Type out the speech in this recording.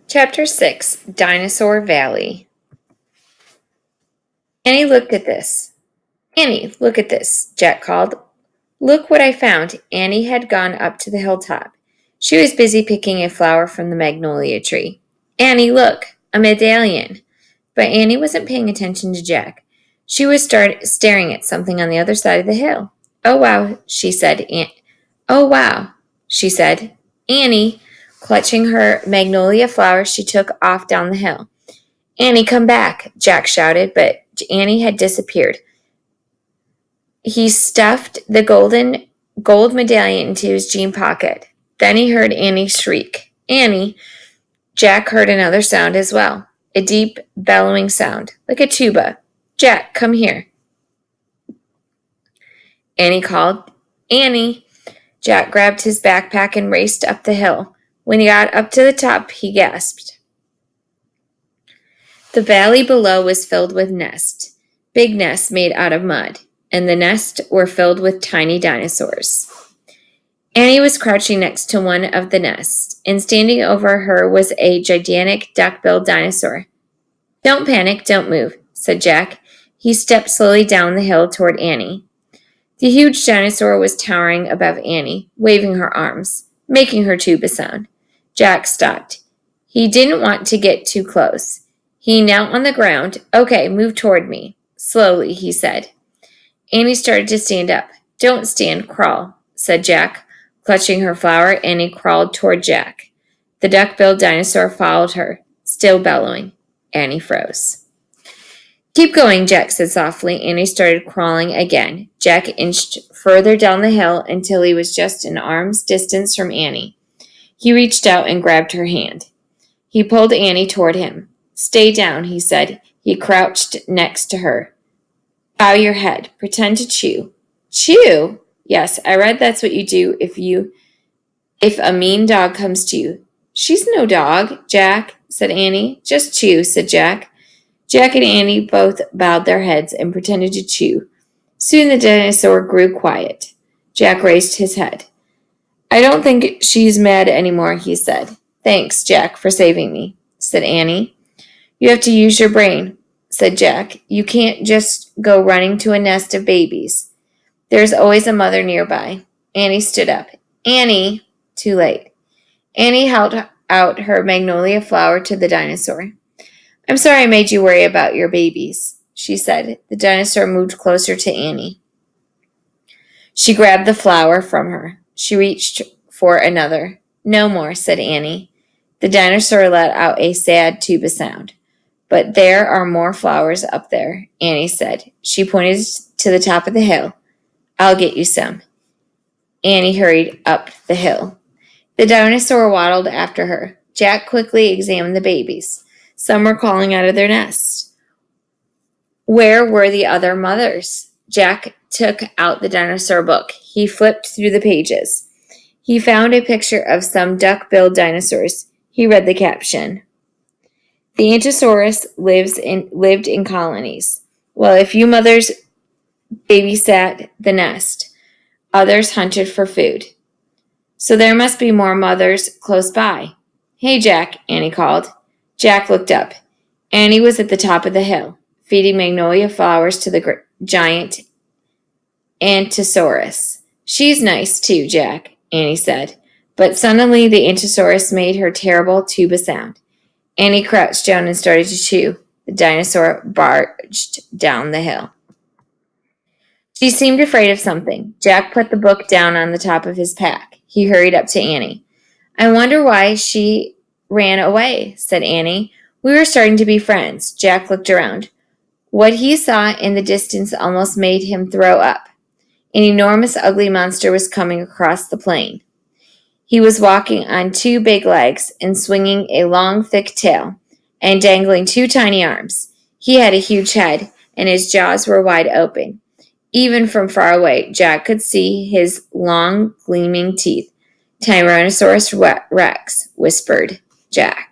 Chapter 6, Dinosaur Valley. Annie looked at this. Annie, look at this, Jack called. Look what I found. Annie had gone up to the hilltop. She was busy picking a flower from the magnolia tree. Annie, look, a medallion. But Annie wasn't paying attention to Jack. She was staring at something on the other side of the hill. Oh, wow, she said. Oh, wow, she said. Annie, clutching her magnolia flower, she took off down the hill. Annie, come back, Jack shouted, but Annie had disappeared. He stuffed the gold medallion into his jean pocket. Then he heard Annie shriek. Annie! Jack heard another sound as well, a deep, bellowing sound, like a tuba. Jack, come here. Annie called. Annie! Jack grabbed his backpack and raced up the hill. When he got up to the top, he gasped. The valley below was filled with nests, big nests made out of mud, and the nests were filled with tiny dinosaurs. Annie was crouching next to one of the nests, and standing over her was a gigantic duck-billed dinosaur. Don't panic, don't move, said Jack. He stepped slowly down the hill toward Annie. The huge dinosaur was towering above Annie, waving her arms, making her tuba sound. Jack stopped. He didn't want to get too close. He knelt on the ground. Okay, move toward me. Slowly, he said. Annie started to stand up. Don't stand, crawl, said Jack. Clutching her flower, Annie crawled toward Jack. The duck-billed dinosaur followed her, still bellowing. Annie froze. Keep going, Jack said softly. Annie started crawling again. Jack inched further down the hill until he was just an arm's distance from Annie. He reached out and grabbed her hand. He pulled Annie toward him. Stay down, he said. He crouched next to her. Bow your head. Pretend to chew. Chew? Yes, I read that's what you do if a mean dog comes to you. She's no dog, Jack, said Annie. Just chew, said Jack. Jack and Annie both bowed their heads and pretended to chew. Soon the dinosaur grew quiet. Jack raised his head. I don't think she's mad anymore, he said. Thanks, Jack, for saving me, said Annie. You have to use your brain, said Jack. You can't just go running to a nest of babies. There's always a mother nearby. Annie stood up. Annie! Too late. Annie held out her magnolia flower to the dinosaur. I'm sorry I made you worry about your babies, she said. The dinosaur moved closer to Annie. She grabbed the flower from her. She reached for another. No more, said Annie. The dinosaur let out a sad tuba sound. But there are more flowers up there, Annie said. She pointed to the top of the hill. I'll get you some. Annie hurried up the hill. The dinosaur waddled after her. Jack quickly examined the babies. Some were crawling out of their nests. Where were the other mothers? Jack took out the dinosaur book. He flipped through the pages. He found a picture of some duck-billed dinosaurs. He read the caption. The Antisaurus lived in colonies. While a few mothers babysat the nest, others hunted for food. So there must be more mothers close by. Hey, Jack, Annie called. Jack looked up. Annie was at the top of the hill, feeding magnolia flowers to the giant Antisaurus. She's nice too, Jack, Annie said. But suddenly the Antisaurus made her terrible tuba sound. Annie crouched down and started to chew. The dinosaur barged down the hill. She seemed afraid of something. Jack put the book down on the top of his pack. He hurried up to Annie. I wonder why she ran away, said Annie. We were starting to be friends. Jack looked around. What he saw in the distance almost made him throw up. An enormous, ugly monster was coming across the plain. He was walking on two big legs and swinging a long, thick tail and dangling two tiny arms. He had a huge head, and his jaws were wide open. Even from far away, Jack could see his long, gleaming teeth. Tyrannosaurus Rex, whispered Jack.